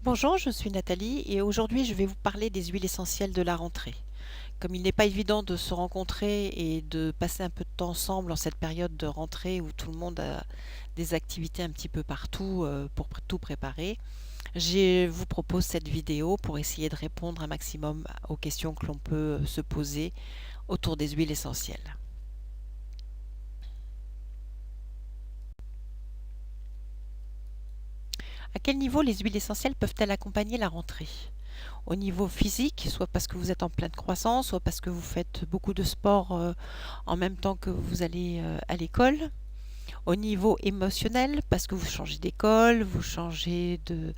Bonjour, je suis Nathalie et aujourd'hui je vais vous parler des huiles essentielles de la rentrée. Comme il n'est pas évident de se rencontrer et de passer un peu de temps ensemble en cette période de rentrée où tout le monde a des activités un petit peu partout pour tout préparer, je vous propose cette vidéo pour essayer de répondre un maximum aux questions que l'on peut se poser autour des huiles essentielles. À quel niveau les huiles essentielles peuvent-elles accompagner la rentrée? Au niveau physique, soit parce que vous êtes en pleine croissance, soit parce que vous faites beaucoup de sport en même temps que vous allez à l'école. Au niveau émotionnel, parce que vous changez d'école, vous changez de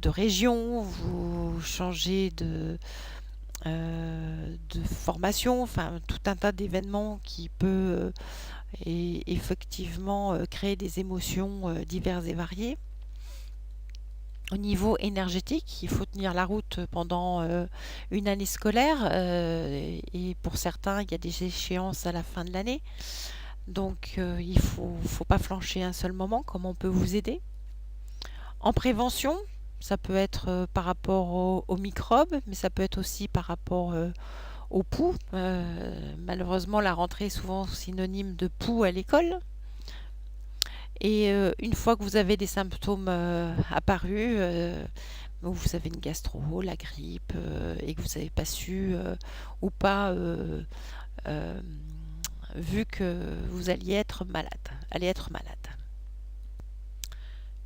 région, vous changez de formation, enfin tout un tas d'événements qui peut effectivement créer des émotions diverses et variées. Au niveau énergétique, il faut tenir la route pendant une année scolaire et pour certains, il y a des échéances à la fin de l'année. Donc, il ne faut pas flancher un seul moment. Comment on peut vous aider? En prévention, ça peut être par rapport aux microbes, mais ça peut être aussi par rapport aux poux. Malheureusement, la rentrée est souvent synonyme de poux à l'école. Et une fois que vous avez des symptômes apparus, vous avez une gastro, la grippe, et que vous n'avez pas su ou pas euh, vu que vous alliez être malade.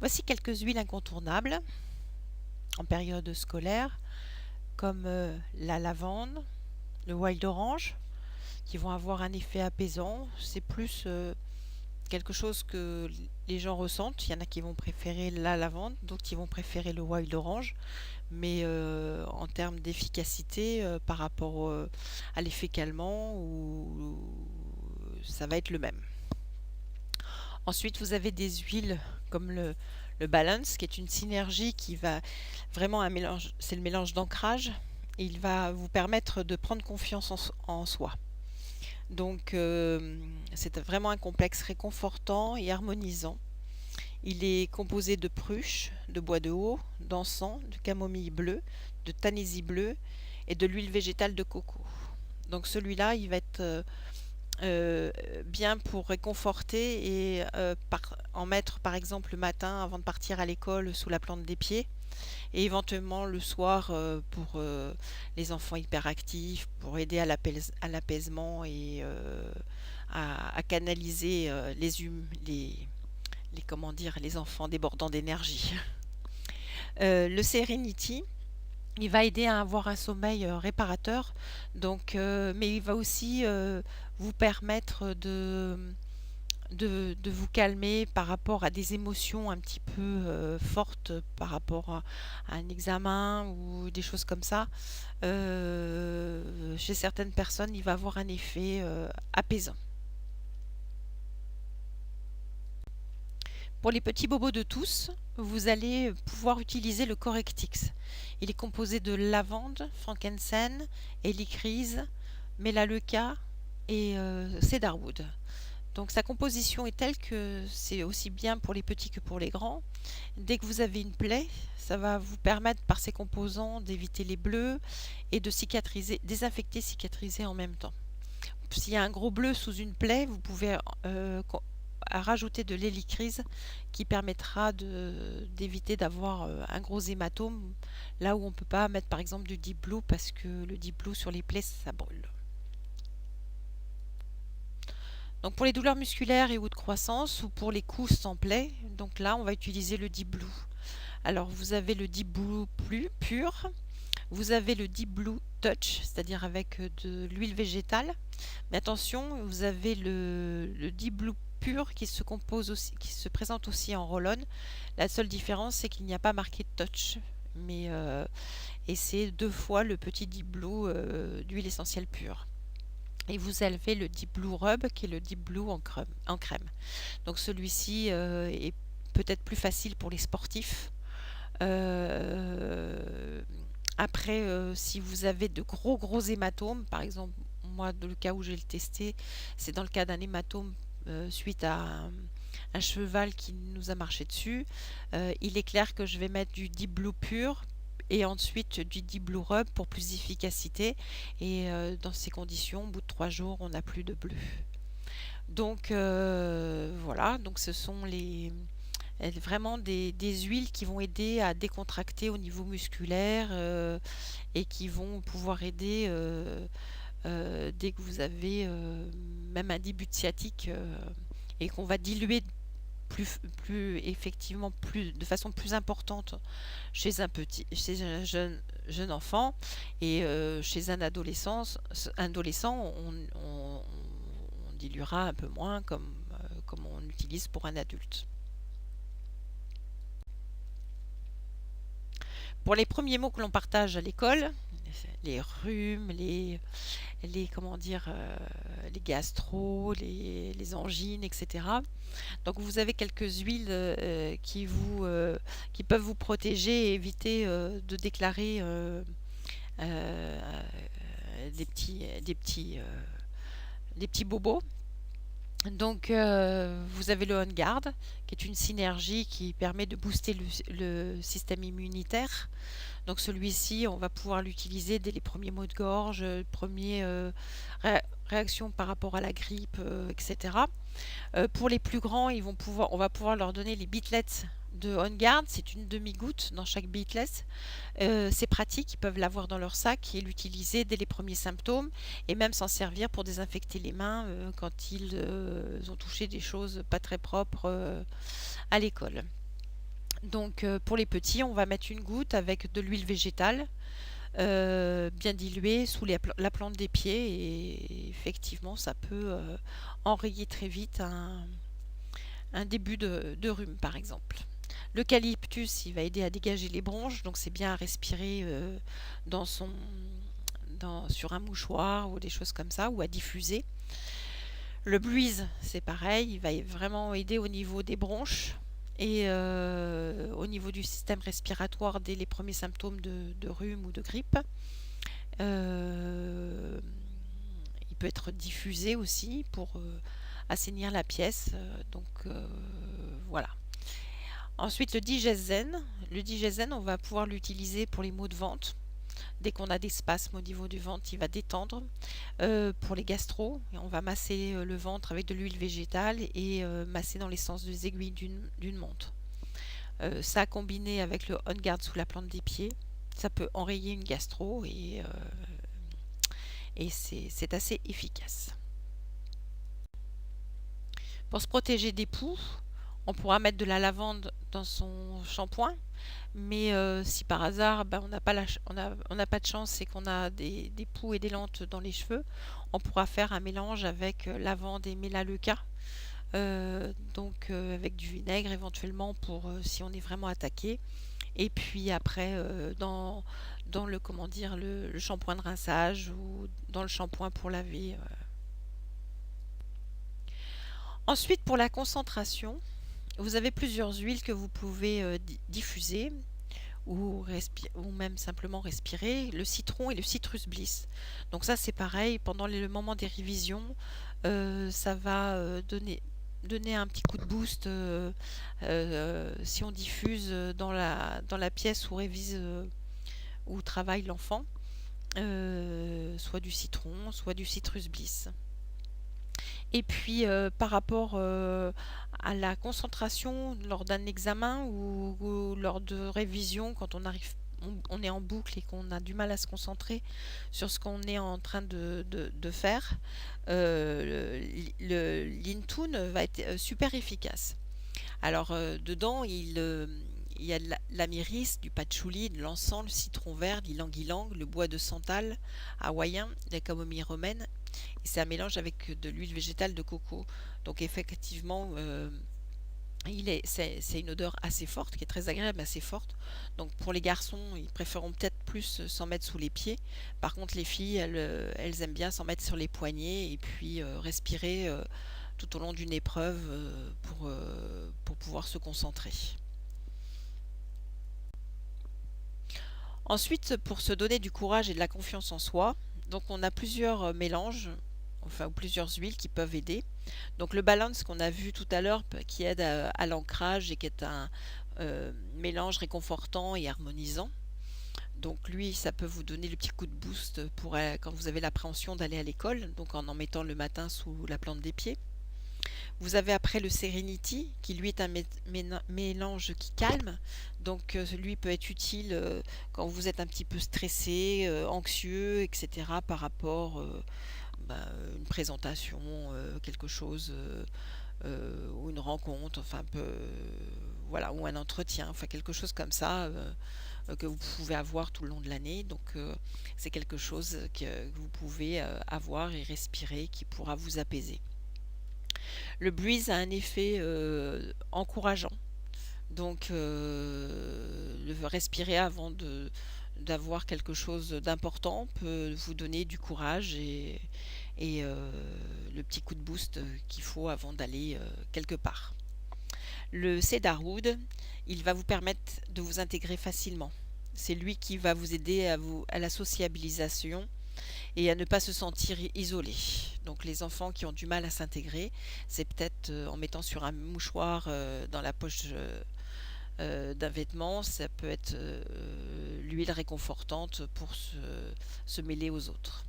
Voici quelques huiles incontournables en période scolaire, comme la lavande, le wild orange, qui vont avoir un effet apaisant. C'est plus quelque chose que les gens ressentent. Il y en a qui vont préférer la lavande, d'autres qui vont préférer le wild orange. Mais en termes d'efficacité par rapport à l'effet calmant, ça va être le même. Ensuite, vous avez des huiles comme le Balance, qui est une synergie qui va vraiment un mélange, c'est le mélange d'ancrage. Il va vous permettre de prendre confiance en soi. Donc, c'est vraiment un complexe réconfortant et harmonisant. Il est composé de pruche, de bois de haut, d'encens, de camomille bleue, de tanésie bleue et de l'huile végétale de coco. Donc celui-là, il va être bien pour réconforter et en mettre par exemple le matin avant de partir à l'école sous la plante des pieds et éventuellement le soir pour les enfants hyperactifs, pour aider à l'apaisement et à canaliser comment dire, les enfants débordant d'énergie. Le Serenity, il va aider à avoir un sommeil réparateur, donc, mais il va aussi vous permettre de vous calmer par rapport à des émotions un petit peu fortes, par rapport à un examen ou des choses comme ça. Chez certaines personnes, il va avoir un effet apaisant. Pour les petits bobos de tous, vous allez pouvoir utiliser le Correctix. Il est composé de lavande, frankincense, hélicryse, mélaleuca et cedarwood. Donc sa composition est telle que c'est aussi bien pour les petits que pour les grands. Dès que vous avez une plaie, ça va vous permettre par ses composants d'éviter les bleus et de cicatriser, désinfecter, cicatriser en même temps. S'il y a un gros bleu sous une plaie, vous pouvez rajouter de l'hélicryse qui permettra d'éviter d'avoir un gros hématome là où on ne peut pas mettre par exemple du Deep Blue parce que le Deep Blue sur les plaies ça brûle. Donc pour les douleurs musculaires et ou de croissance ou pour les coups sans plaie, donc là on va utiliser le Deep Blue. Alors vous avez le Deep Blue plus pur, vous avez le Deep Blue Touch, c'est-à-dire avec de l'huile végétale. Mais attention, vous avez le Deep Blue pur qui se compose aussi, qui se présente aussi en roll-on. La seule différence, c'est qu'il n'y a pas marqué Touch, mais et c'est 2 fois le petit Deep Blue d'huile essentielle pure. Et vous avez le Deep Blue Rub qui est le Deep Blue en crème. Donc celui-ci est peut-être plus facile pour les sportifs. Après, si vous avez de gros hématomes, par exemple, moi, dans le cas où j'ai le testé, c'est dans le cas d'un hématome suite à un cheval qui nous a marché dessus, il est clair que je vais mettre du Deep Blue pur et ensuite du Deep Blue Rub pour plus d'efficacité. Et dans ces conditions, au bout de 3 jours, on n'a plus de bleu. Donc voilà, donc ce sont vraiment des huiles qui vont aider à décontracter au niveau musculaire et qui vont pouvoir aider dès que vous avez même un début de sciatique et qu'on va diluer effectivement de façon plus importante chez un jeune enfant et chez un adolescent, on diluera un peu moins comme on utilise pour un adulte. Pour les premiers mots que l'on partage à l'école, les rhumes, comment dire, les gastro, les angines, etc. Donc vous avez quelques huiles qui peuvent vous protéger et éviter de déclarer euh, des petits bobos. Donc vous avez le On Guard, qui est une synergie qui permet de booster le système immunitaire. Donc celui-ci, on va pouvoir l'utiliser dès les premiers maux de gorge, premières réactions par rapport à la grippe, etc. Pour les plus grands, on va pouvoir leur donner les beetlets de On Guard. C'est une demi-goutte dans chaque beetlet. C'est pratique, ils peuvent l'avoir dans leur sac et l'utiliser dès les premiers symptômes et même s'en servir pour désinfecter les mains quand ils ont touché des choses pas très propres à l'école. Donc pour les petits, on va mettre une goutte avec de l'huile végétale bien diluée sous la plante des pieds et effectivement ça peut enrayer très vite un début de rhume par exemple. L'eucalyptus, il va aider à dégager les bronches, donc c'est bien à respirer dans sur un mouchoir ou des choses comme ça, ou à diffuser. Le Breeze, c'est pareil, il va vraiment aider au niveau des bronches et au niveau du système respiratoire dès les premiers symptômes de rhume ou de grippe. Il peut être diffusé aussi pour assainir la pièce. Voilà. Ensuite, le Digeszen. Le Digeszen, on va pouvoir l'utiliser pour les maux de ventre. Dès qu'on a des spasmes au niveau du ventre, il va détendre. Pour les gastro, on va masser le ventre avec de l'huile végétale et masser dans les sens des aiguilles d'une montre. Ça combiné avec le On Guard sous la plante des pieds, ça peut enrayer une gastro et c'est assez efficace. Pour se protéger des poux, on pourra mettre de la lavande dans son shampoing, mais si par hasard on n'a pas, on n'a pas de chance et qu'on a des poux et des lentes dans les cheveux, on pourra faire un mélange avec lavande et mélaleuca, donc avec du vinaigre éventuellement pour si on est vraiment attaqué. Et puis après dans le comment dire le shampoing de rinçage ou dans le shampoing pour laver. Ensuite pour la concentration, vous avez plusieurs huiles que vous pouvez diffuser ou même simplement respirer. Le citron et le citrus bliss. Donc ça c'est pareil, pendant le moment des révisions, ça va donner un petit coup de boost si on diffuse dans la pièce où révise où travaille l'enfant, soit du citron, soit du citrus bliss. Et puis par rapport à la concentration lors d'un examen ou lors de révision, quand on est en boucle et qu'on a du mal à se concentrer sur ce qu'on est en train de faire, l'Intune va être super efficace. Alors dedans, il y a de l'amiris, du patchouli, de l'encens, le citron vert, l'ylang-ylang, le bois de santal hawaïen, la camomille romaine. Et c'est un mélange avec de l'huile végétale de coco. Donc effectivement, c'est une odeur assez forte, qui est très agréable, assez forte. Donc pour les garçons, ils préféreront peut-être plus s'en mettre sous les pieds. Par contre, les filles, elles aiment bien s'en mettre sur les poignets et puis respirer tout au long d'une épreuve pour pouvoir se concentrer. Ensuite, pour se donner du courage et de la confiance en soi, donc on a plusieurs mélanges enfin ou plusieurs huiles qui peuvent aider. Donc le balance qu'on a vu tout à l'heure, qui aide à l'ancrage et qui est un mélange réconfortant et harmonisant. Donc lui, ça peut vous donner le petit coup de boost pour quand vous avez l'appréhension d'aller à l'école, donc en mettant le matin sous la plante des pieds. Vous avez après le Serenity, qui lui est un mélange qui calme. Donc lui peut être utile quand vous êtes un petit peu stressé, anxieux, etc. par rapport une présentation, quelque chose, ou une rencontre, enfin voilà, ou un entretien, enfin quelque chose comme ça que vous pouvez avoir tout le long de l'année. Donc c'est quelque chose que vous pouvez avoir et respirer qui pourra vous apaiser. Le breeze a un effet encourageant. Donc le respirer avant d'avoir quelque chose d'important peut vous donner du courage et le petit coup de boost qu'il faut avant d'aller quelque part. Le cedarwood, il va vous permettre de vous intégrer facilement. C'est lui qui va vous aider à la sociabilisation et à ne pas se sentir isolé. Donc les enfants qui ont du mal à s'intégrer, c'est peut-être en mettant sur un mouchoir dans la poche d'un vêtement, ça peut être l'huile réconfortante pour se mêler aux autres.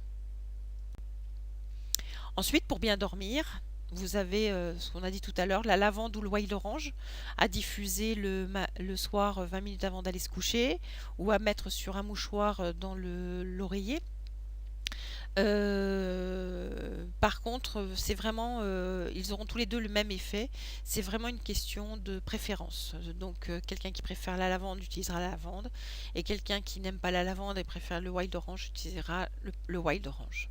Ensuite, pour bien dormir, vous avez ce qu'on a dit tout à l'heure, la lavande ou le wild orange à diffuser le soir 20 minutes avant d'aller se coucher ou à mettre sur un mouchoir dans l'oreiller. Par contre, c'est vraiment, ils auront tous les deux le même effet. C'est vraiment une question de préférence. Donc, quelqu'un qui préfère la lavande utilisera la lavande, et quelqu'un qui n'aime pas la lavande et préfère le wild orange utilisera le wild orange.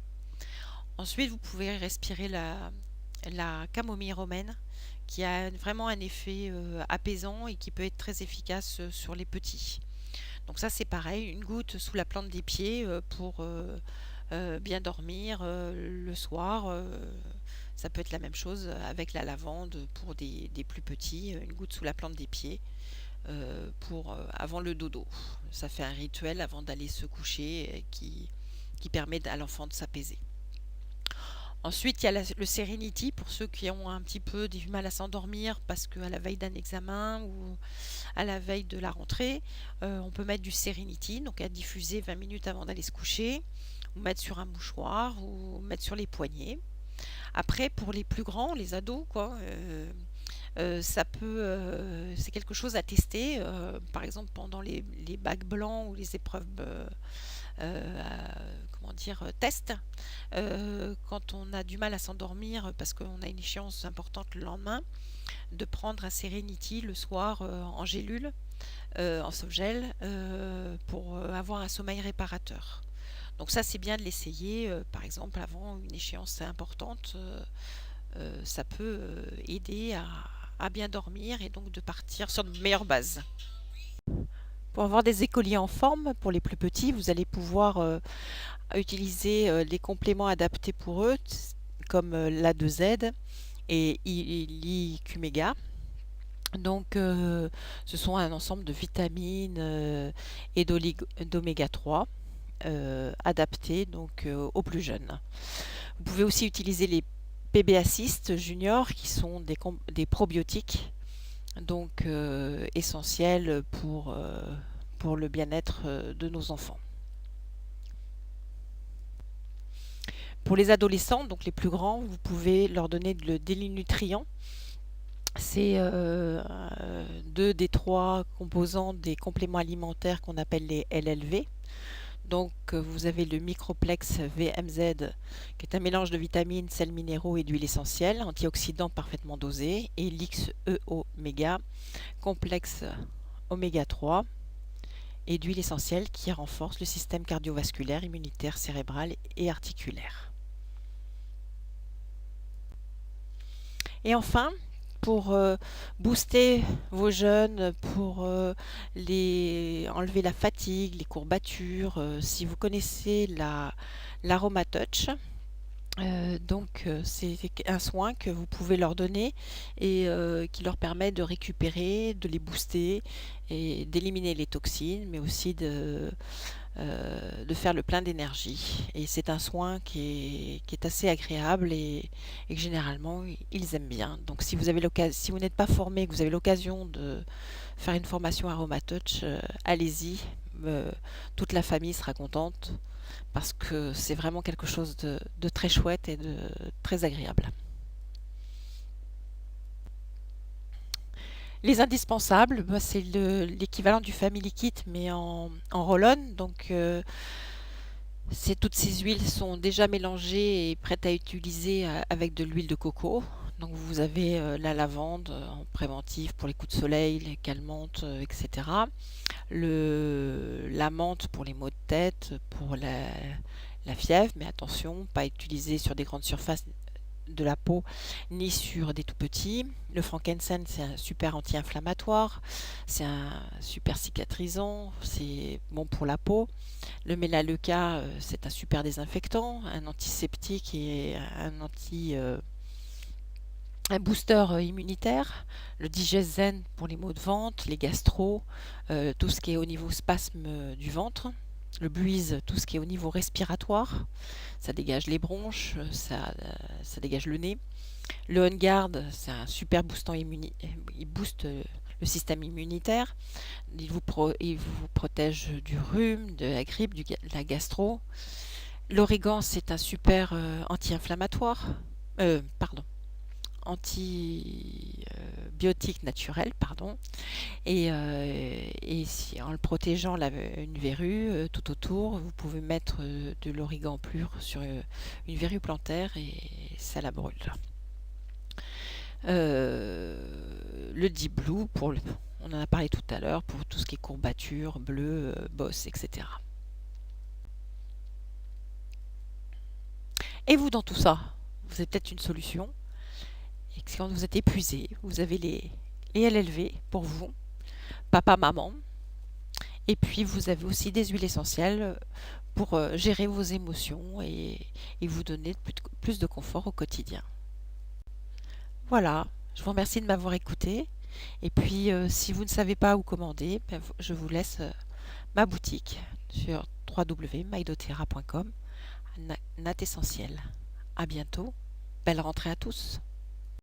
Ensuite, vous pouvez respirer la camomille romaine, qui a vraiment un effet apaisant et qui peut être très efficace sur les petits. Donc ça, c'est pareil, une goutte sous la plante des pieds pour bien dormir le soir. Ça peut être la même chose avec la lavande pour des plus petits, une goutte sous la plante des pieds pour avant le dodo. Ça fait un rituel avant d'aller se coucher qui permet à l'enfant de s'apaiser. Ensuite, il y a le Serenity pour ceux qui ont un petit peu du mal à s'endormir parce qu'à la veille d'un examen ou à la veille de la rentrée, on peut mettre du Serenity, donc à diffuser 20 minutes avant d'aller se coucher, ou mettre sur un mouchoir, ou mettre sur les poignets. Après, pour les plus grands, les ados, quoi, c'est quelque chose à tester, par exemple pendant les bacs blancs ou les épreuves comment dire, test, quand on a du mal à s'endormir parce qu'on a une échéance importante le lendemain, de prendre un Serenity le soir en gélule, en softgel, pour avoir un sommeil réparateur. Donc ça, c'est bien de l'essayer, par exemple avant une échéance importante. Ça peut aider à bien dormir et donc de partir sur de meilleures bases. Pour avoir des écoliers en forme, pour les plus petits, vous allez pouvoir utiliser les compléments adaptés pour eux, comme l'A2Z et l'IQ-MEGA. Donc, ce sont un ensemble de vitamines et d'oméga 3 adaptés donc, aux plus jeunes. Vous pouvez aussi utiliser les PB Assist Junior qui sont des probiotiques donc essentiels pour le bien-être de nos enfants. Pour les adolescents, donc les plus grands, vous pouvez leur donner le Délinutrient. C'est deux des trois composants des compléments alimentaires qu'on appelle les LLV. Donc vous avez le Microplex VMZ qui est un mélange de vitamines, sels minéraux et d'huiles essentielles, antioxydants parfaitement dosés, et l'XEO Méga, complexe oméga 3 et d'huiles essentielles qui renforcent le système cardiovasculaire, immunitaire, cérébral et articulaire. Et enfin, pour booster vos jeunes, pour enlever la fatigue, les courbatures, si vous connaissez l'Aroma Touch, C'est un soin que vous pouvez leur donner et qui leur permet de récupérer, de les booster et d'éliminer les toxines, mais aussi de faire le plein d'énergie. Et c'est un soin qui est assez agréable et que généralement ils aiment bien. Donc si vous avez l'occasion, si vous n'êtes pas formé, que vous avez l'occasion de faire une formation AromaTouch, allez-y. Euh, Toute la famille sera contente parce que c'est vraiment quelque chose de très chouette et de très agréable. Les indispensables, bah, c'est l'équivalent du Family Kit mais en roll-on. Toutes ces huiles sont déjà mélangées et prêtes à utiliser avec de l'huile de coco. Donc vous avez la lavande en préventif pour les coups de soleil, les calmantes, etc. La menthe pour les maux de tête, pour la fièvre, mais attention, pas utilisée sur des grandes surfaces de la peau ni sur des tout petits. Le frankincense, c'est un super anti-inflammatoire, c'est un super cicatrisant, c'est bon pour la peau. Le mélaleuca, c'est un super désinfectant, un antiseptique et un booster immunitaire. Le Digeszen pour les maux de ventre, les gastro, tout ce qui est au niveau spasme du ventre. Le Buise, tout ce qui est au niveau respiratoire. Ça dégage les bronches, ça dégage le nez. Le On Guard, c'est un super boostant il booste le système immunitaire. Il vous protège du rhume, de la grippe, de la gastro. L'origan, c'est un super anti-inflammatoire. Pardon, antibiotique naturel, pardon. En le protégeant une verrue tout autour, vous pouvez mettre de l'origan pur sur une verrue plantaire et ça la brûle. Le Deep Blue, on en a parlé tout à l'heure, pour tout ce qui est courbatures, bleu, bosse, etc. Et vous, dans tout ça, vous avez peut-être une solution. Et que quand vous êtes épuisé, vous avez les LLV pour vous, papa, maman. Et puis vous avez aussi des huiles essentielles pour gérer vos émotions et vous donner plus de confort au quotidien. Voilà, je vous remercie de m'avoir écouté. Et puis si vous ne savez pas où commander, ben, je vous laisse ma boutique sur www.maidotera.com, Nat Essentiel. À bientôt, belle rentrée à tous.